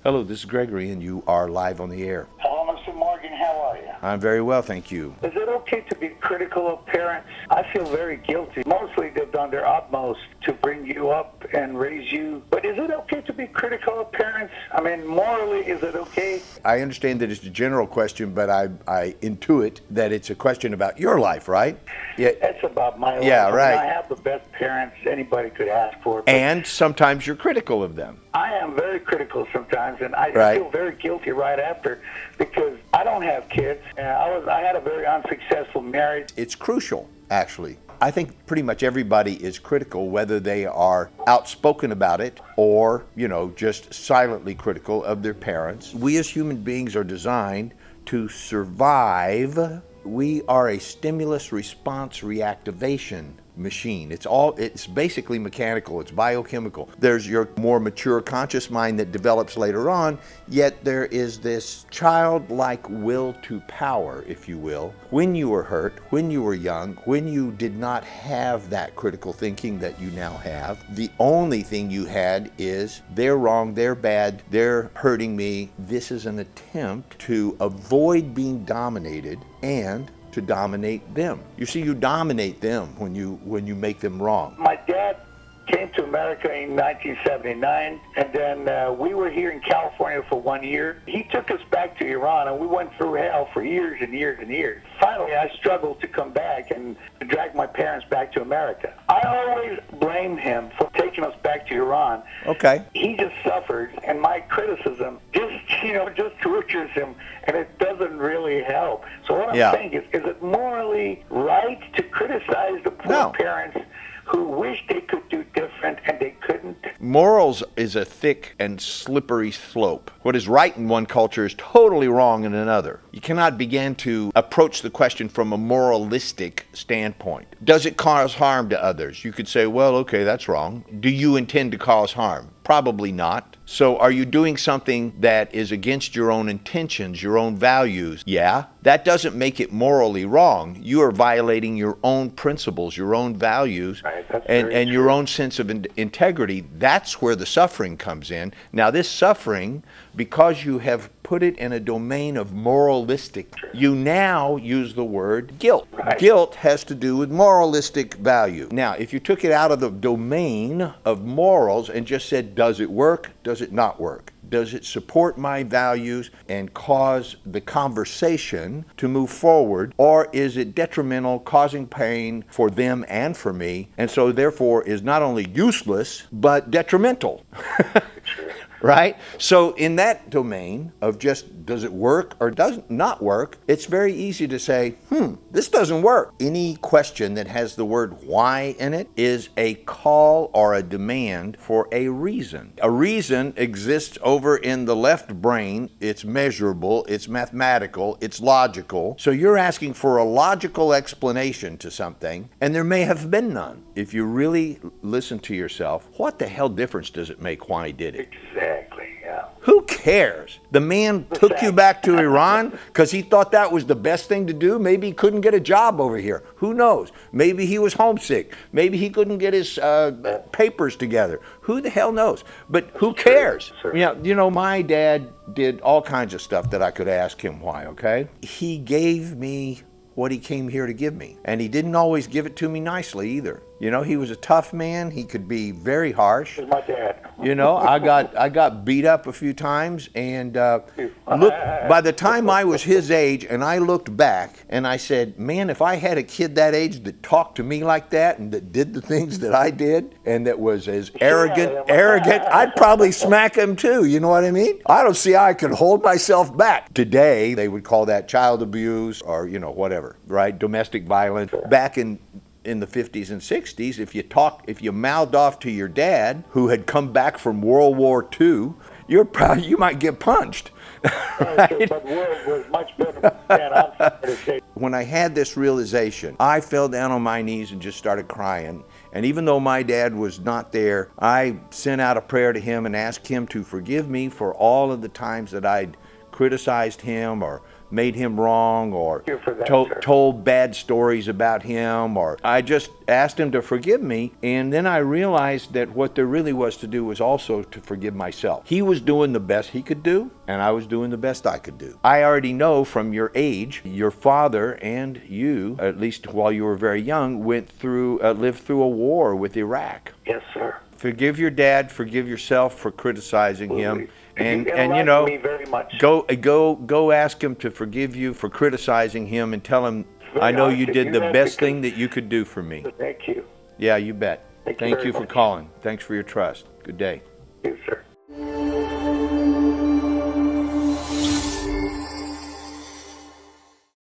Hello, this is Gregory, and you are live on the air. Hello, Mr. Morgan. How are you? I'm very well, thank you. Is it okay to be critical of parents? I feel very guilty. Mostly they've done their utmost to bring you up and raise you. But is it okay to be critical of parents? I mean, morally, is it okay? I understand that it's a general question, but I intuit that it's a question about your life, right? Yeah. It's about my life. Yeah, right. I have the best parents anybody could ask for. And sometimes you're critical of them. I am very critical sometimes, and I Right. feel very guilty right after because I don't have kids. And I had a very unsuccessful marriage. It's crucial, actually. I think pretty much everybody is critical, whether they are outspoken about it or, just silently critical of their parents. We as human beings are designed to survive. We are a stimulus response reactivation machine. It's basically mechanical, it's biochemical. There's your more mature conscious mind that develops later on, yet there is this childlike will to power, if you will. When you were hurt, when you were young, when you did not have that critical thinking that you now have, the only thing you had is, they're wrong, they're bad, they're hurting me. This is an attempt to avoid being dominated and to dominate them. You see, you dominate them when you make them wrong. My dad came to America in 1979, and then we were here in California for 1 year. He took us back to Iran, and we went through hell for years and years and years. Finally, I struggled to come back and to drag my parents back to America. I always blame him for taking us back to Iran. Okay. He just suffered, and my criticism just tortures him, and it doesn't really help. So what I'm saying is it morally right to criticize the poor parents who wish they could do different and they couldn't? Morals is a thick and slippery slope. What is right in one culture is totally wrong in another. You cannot begin to approach the question from a moralistic standpoint. Does it cause harm to others? You could say, well, okay, that's wrong. Do you intend to cause harm? Probably not. So are you doing something that is against your own intentions, your own values? Yeah. That doesn't make it morally wrong. You are violating your own principles, your own values, right, and your own sense of integrity. That's where the suffering comes in. Now, this suffering, because you have put it in a domain of moralistic, you now use the word guilt. Right. Guilt has to do with moralistic value. Now, if you took it out of the domain of morals and just said, does it work? Does it not work? Does it support my values and cause the conversation to move forward? Or is it detrimental, causing pain for them and for me, and so therefore is not only useless, but detrimental? Right? So in that domain of just does it work or does it not work, it's very easy to say, this doesn't work. Any question that has the word why in it is a call or a demand for a reason. A reason exists over in the left brain. It's measurable, it's mathematical, it's logical. So you're asking for a logical explanation to something, and there may have been none. If you really listen to yourself, what the hell difference does it make why he did it? Exactly, yeah. Who cares? The man took you back to Iran because he thought that was the best thing to do. Maybe he couldn't get a job over here. Who knows? Maybe he was homesick. Maybe he couldn't get his papers together. Who the hell knows? But who cares? My dad did all kinds of stuff that I could ask him why, okay? He gave me what he came here to give me. And he didn't always give it to me nicely either. He was a tough man. He could be very harsh. My dad. I got beat up a few times, and look, by the time I was his age, and I looked back and I said, man, if I had a kid that age that talked to me like that and that did the things that I did and that was as arrogant, I'd probably smack him too. You know what I mean? I don't see how I could hold myself back. Today, they would call that child abuse or, whatever, right? Domestic violence. Back in the 50s and 60s, if you mouthed off to your dad, who had come back from World War II, you might get punched. Right? But world was much better than When I had this realization, I fell down on my knees and just started crying. And even though my dad was not there, I sent out a prayer to him and asked him to forgive me for all of the times that I'd criticized him or made him wrong, or Thank you for that, sir. told bad stories about him, or I just asked him to forgive me. And then I realized that what there really was to do was also to forgive myself. He was doing the best he could do, and I was doing the best I could do. I already know from your age, your father and you, at least while you were very young, lived through a war with Iraq. Yes, sir. Forgive your dad, forgive yourself for criticizing him. And you enlightened know, me very much. go ask him to forgive you for criticizing him, and tell him, I know you did the best thing that you could do for me. Thank you. Yeah, you bet. Thank you for calling. Thanks for your trust. Good day. Thank you, sir.